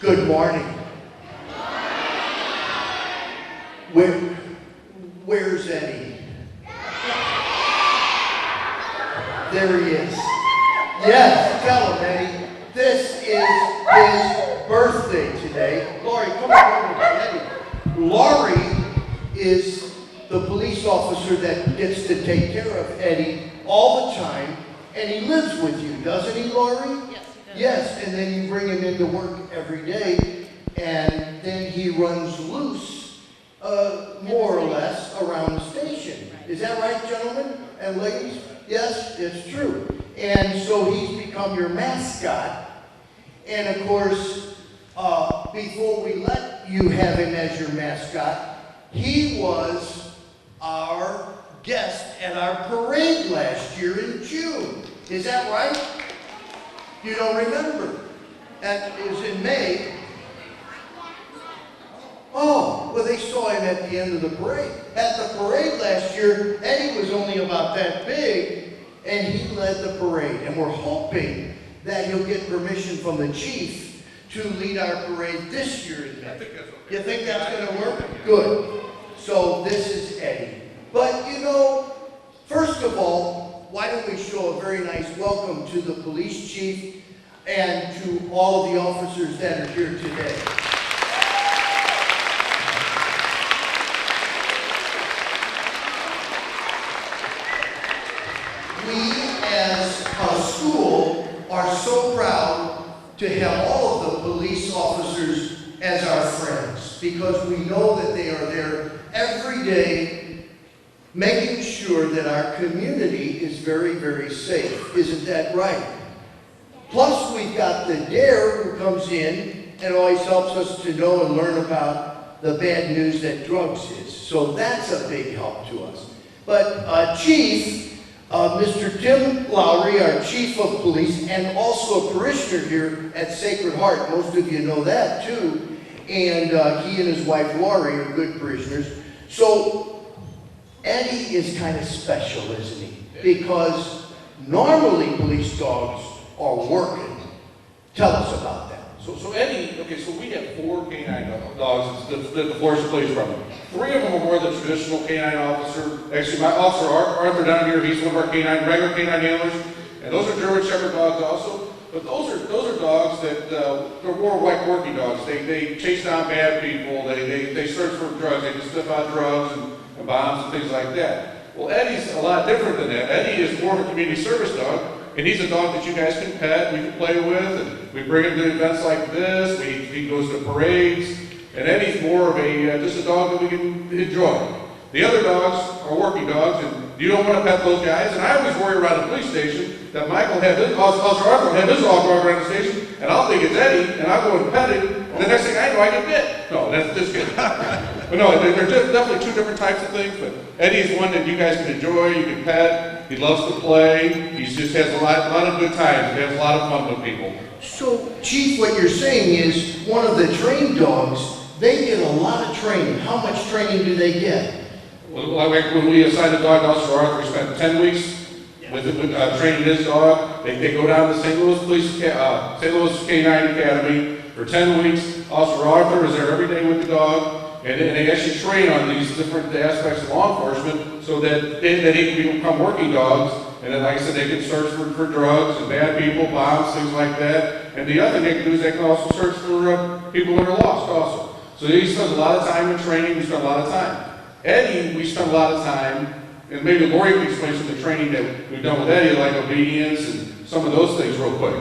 Good morning. Where's Eddie? There he is. Yes, tell him, Eddie. This is his birthday today. Laurie, come on over, Eddie. Laurie is the police officer that gets to take care of Eddie all the time, and he lives with you, doesn't he, Laurie? Yes, he does. Yes, and then you bring him into work every day, and then he runs loose, more or less, around the station. Is that right, gentlemen and ladies? Yes, it's true. And so he's become your mascot. And of course, before we let you have him as your mascot, he was our guest at our parade last year in June. Is that right? You don't remember? That is in May. Oh, well, they saw him at the end of the parade. At the parade last year, Eddie was only about that big, and he led the parade. And we're hoping that he'll get permission from the chief to lead our parade this year in May. You think that's going to work? Good. So this is Eddie. But, you know, first of all, why don't we show a very nice welcome to the police chief and to all of the officers that are here today. We, as a school, are so proud to have all of the police officers as our friends because we know that they are there every day making sure that our community is very, very safe. Isn't that right? Plus, we've got the DARE who comes in and always helps us to know and learn about the bad news that drugs is. So that's a big help to us. But Chief, Mr. Tim Lowry, our Chief of Police, and also a parishioner here at Sacred Heart. Most of you know that too. And he and his wife Laurie are good parishioners. So Eddie is kind of special, isn't he? Because normally police dogs are working. Tell us about that. So Eddie, okay, so we have 4 canine dogs that the Florida Police Department. 3 of them are more the traditional canine officer. Actually, my officer Arthur down here, he's one of our regular canine handlers, and those are German Shepherd dogs also. But those are dogs that they're more like working dogs. They chase down bad people. They search for drugs. They can sniff out drugs and bombs and things like that. Well, Eddie's a lot different than that. Eddie is more of a community service dog. And he's a dog that you guys can pet, we can play with, and we bring him to events like this, he goes to parades, and Eddie's more of just a dog that we can enjoy. The other dogs are working dogs, and you don't want to pet those guys, and I always worry around the police station that Michael had Officer Arthur will have his dog walk around the station, and I'll think it's Eddie, and I'll go and pet him, and the next thing I know, I get bit. No, that's just kidding. But no, they're definitely 2 different types of things, but Eddie's one that you guys can enjoy, you can pet, he loves to play, he just has a lot of good times, he has a lot of fun with people. So, Chief, what you're saying is one of the trained dogs, they get a lot of training. How much training do they get? Well, like when we assigned a dog to Officer Arthur, we spent 10 weeks with training his dog. They go down to St. Louis Canine Academy for 10 weeks. Officer Arthur is there every day with the dog, and they actually train on these different aspects of law enforcement so that they can become working dogs. And then, like I said, they can search for drugs and bad people, bombs, things like that. And the other thing they can do is they can also search for people that are lost also. So he spends a lot of time in training, we spend a lot of time. Eddie, we spend a lot of time, and maybe Laurie can explain some of the training that we've done with Eddie, like obedience and some of those things real quick.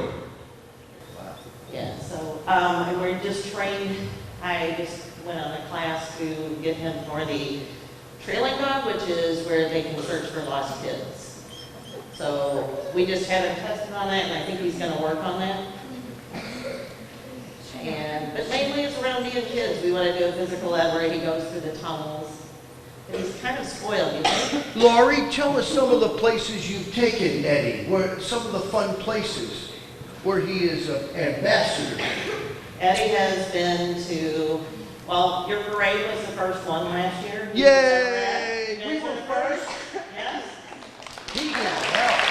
Yeah, so, and we're just trained, I just went on a class to get him for the trailing dog, which is where they can search for lost kids. So we just had him tested on that, and I think he's going to work on that. But mainly it's around me and kids. We want to do a physical ed where he goes through the tunnels. But he's kind of spoiled, you think? Laurie, tell us some of the places you've taken Eddie, some of the fun places where he is an ambassador. Eddie has been to, well, your parade was the first one last year. Yay! We were first. Yes. He did well.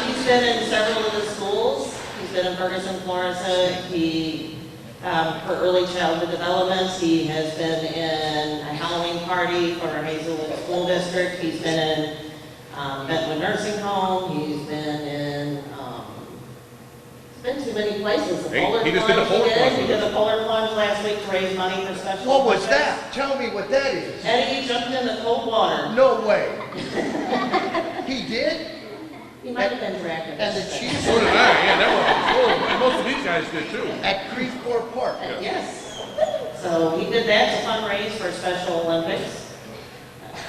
He's been in several of the schools. He's been in Ferguson, Florissant. He, for early childhood development, he has been in a Halloween party for our Hazelwood School District. He's been in Bentwood Nursing Home. He's been in, he's been to many places. The polar He just did a plunge polar plunge. He did a polar plunge last week to raise money for special What was Olympics. that? Tell me what that is. Eddie jumped in the cold water. No way. He did? He might have been dragged. And the Chiefs So did I, yeah, that was, and most of these guys did too. at Creveport Park. Yes. So he did that to fundraise for Special Olympics.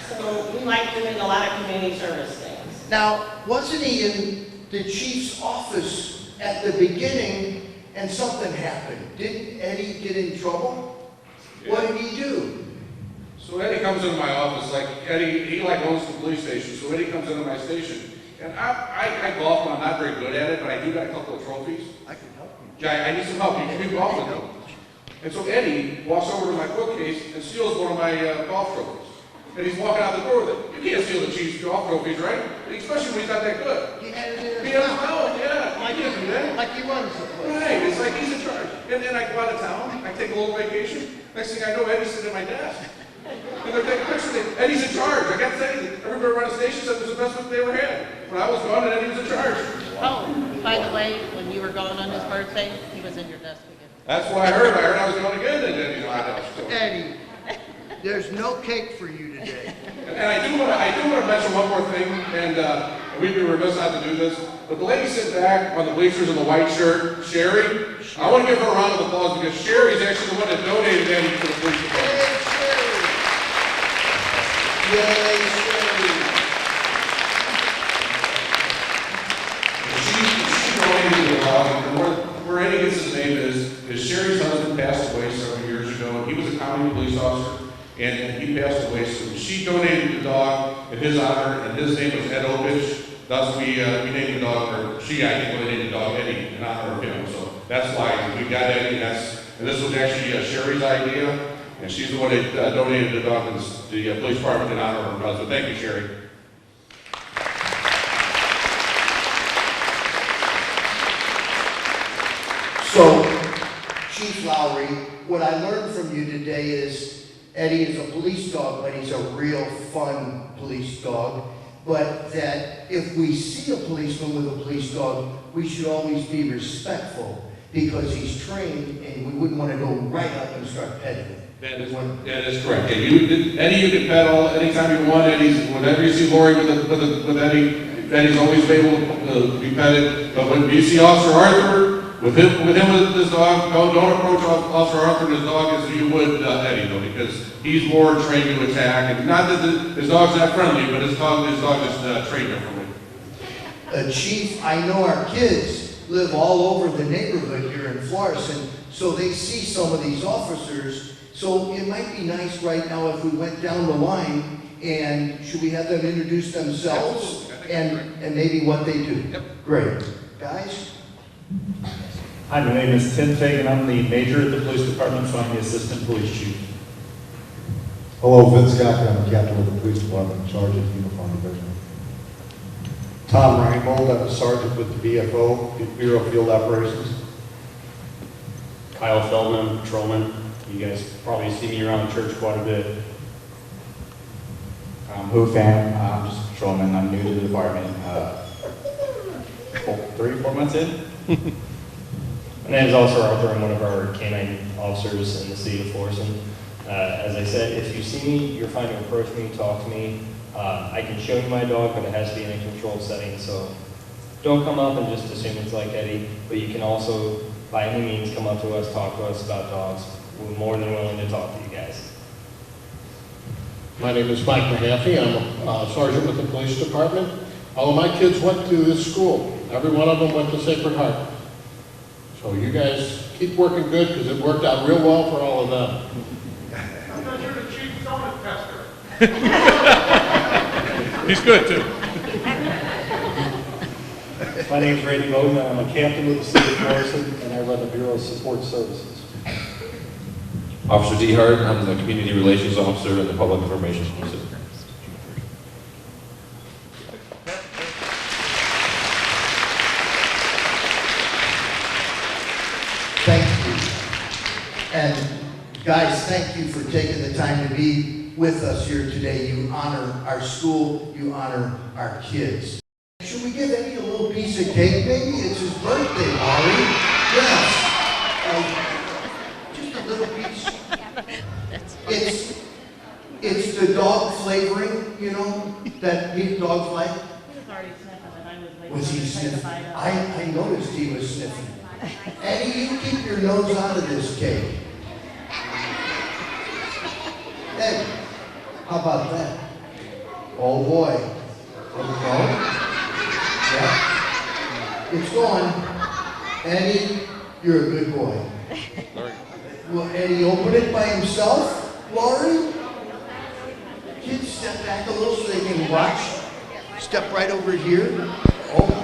So we like doing a lot of community service things. Now, wasn't he in the chief's office at the beginning and something happened? Didn't Eddie get in trouble? What did he do? So Eddie comes into my office, like Eddie, he like owns the police station, so Eddie comes into my station. And I golf, but I'm not very good at it, but I do got a couple of trophies. I can help you. Yeah, I need some help, you can golf with me. And so Eddie walks over to my bookcase and steals one of my golf trophies. And he's walking out the door with it. You can't steal the Chiefs golf trophies, right? Especially when he's not that good. He had it in He his doesn't mouth. know, yeah, I can't do that. Like he runs the place. Right, it's like he's in charge. And then I go out of town, I take a little vacation. Next thing I know, Eddie's sitting at my desk. And they're taking pictures of me. Eddie's in charge. I got to tell you, everybody around the station said it was the best week they ever had. When I was gone, and Eddie was in charge. Oh, by the way, when you were gone on his birthday, he was in your desk again. That's what I heard. I heard I was going again, and Eddie's in my desk. So. Eddie, there's no cake for you today. And I do want to mention one more thing, and we'd be remiss not to do this. But the lady sitting back on the bleachers in the white shirt, Sherry, I want to give her a round of applause because Sherry's actually the one that donated Eddie to the police department. Yay, Sherry. She donated the dog, and where Eddie gets his name is Sherry's husband passed away several years ago, and he was a county police officer, and he passed away, so she donated the dog in his honor, and his name was Ed Opich. Thus, we named the dog, or she, I think, named the dog Eddie in honor of him. So that's why we got Eddie. And this was actually Sherry's idea, and she's the one that donated the dog to the police department in honor of her husband. Thank you, Sherry. So, Chief Lowry, what I learned from you today is Eddie is a police dog, but he's a real fun police dog. But that if we see a policeman with a police dog, we should always be respectful because he's trained and we wouldn't want to go right up and start petting him. That is correct. Yeah, Eddie, you can pet all anytime you want. Whenever you see Lori with Eddie, Eddie's always able to be petted. But when you see Officer Arthur, with his dog, don't approach Officer Arthur and his dog as you would Eddie, though, because he's more trained to attack. And not that his dog's not friendly, but his dog is trained differently. Chief, I know our kids live all over the neighborhood here in Florissant, so they see some of these officers. So it might be nice right now if we went down the line and should we have them introduce themselves and maybe what they do? Yep. Great. Guys? Hi, my name is Tim Fagan. I'm the major at the police department, so I'm the assistant police chief. Hello, Vince Scott. I'm the captain of the police department, in charge of the uniform division. Tom Reinbold, I'm a sergeant with the BFO, Bureau of Field Operations. Kyle Feldman, patrolman. You guys probably see me around the church quite a bit. Who fan? I'm just a patrolman. I'm new to the department. 3-4 months in. My name is also Arthur. I'm one of our canine officers in the city of Florissant. As I said, if you see me, you're fine to approach me, talk to me. I can show you my dog, but it has to be in a controlled setting. So don't come up and just assume it's like Eddie. But you can also, by any means, come up to us, talk to us about dogs. We're more than willing to talk to you guys. My name is Mike Mahaffey. I'm a sergeant with the police department. All of my kids went to this school. Every one of them went to Sacred Heart. So you guys keep working good because it worked out real well for all of them. I thought you were the chief donut tester. He's good too. My name is Randy Bowden. I'm a captain with the city of Florissant, and I run the Bureau of Support Services. Officer Dehart, I'm the Community Relations Officer and the Public Information Officer. And guys, thank you for taking the time to be with us here today. You honor our school, you honor our kids. Should we give Eddie a little piece of cake, maybe? It's his birthday, Laurie. Yes. Just a little piece. It's the dog flavoring, you know, that dogs like. He was already sniffing and I was waiting. Was he for him to take a sniffing? bite of it. I noticed he was sniffing. Eddie, you keep your nose out of this cake. Eddie, how about that? Oh boy. There we go. Yeah. It's gone. Eddie, you're a good boy. Will Eddie open it by himself, Laurie? Kids, step back a little so they can watch. Step right over here. Oh.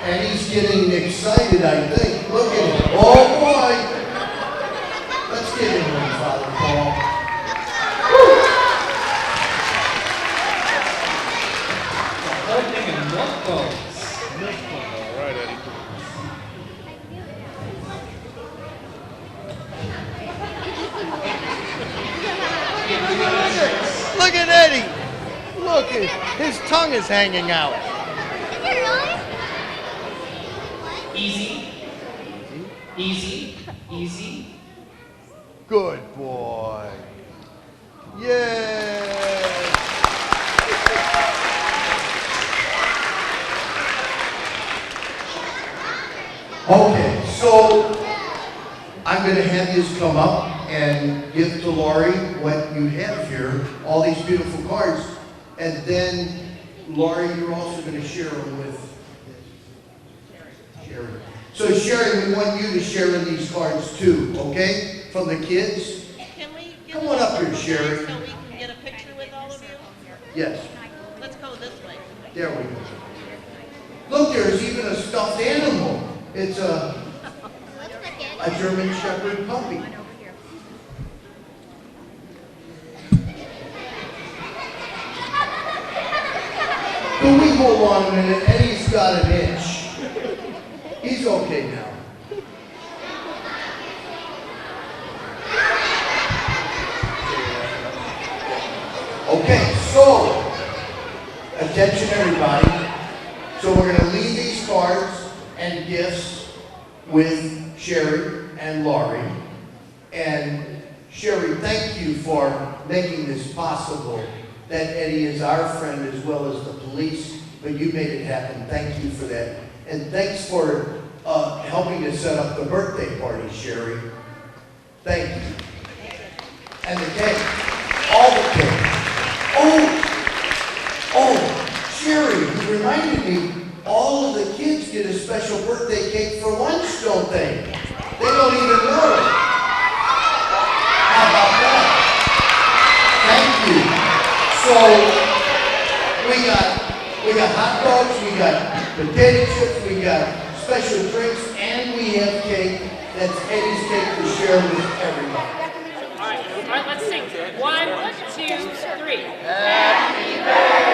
And he's getting excited, I think. Look at him. Oh, boy. Let's give him one, Father Paul. All right, Eddie. Look at Eddie. Look, his tongue is hanging out. Easy. Easy. Easy. Good boy. Yeah. Okay, so I'm going to have you come up and give to Laurie what you have here, all these beautiful cards, and then Laurie, you're also going to share them with Sherry. So Sherry, we want you to share in these cards too, okay? From the kids. Can we get Come on up here, a Sherry. so we can get a picture with all of you? Yes, Let's go this way. there we go. Look, there's even a stuffed animal. It's a German Shepherd puppy. Can we hold on a minute? Eddie's got an itch. He's okay now. Okay, so, attention everybody. So we're going to leave these cards and gifts with Sherry and Laurie. And Sherry, thank you for making this possible. That Eddie is our friend as well as the police, but you made it happen. Thank you for that. And thanks for helping to set up the birthday party, Sherry. Thank you. And the cake. All the cake. Oh, Sherry, you reminded me, all of the kids get a special birthday cake for lunch, don't they? They don't even know it. How about that? Thank you. So, we got hot dogs, we got potato chips, we got special drinks, and we have cake. That's Eddie's cake to share with everybody. All right, let's sing. 1, 2, 3. Happy birthday.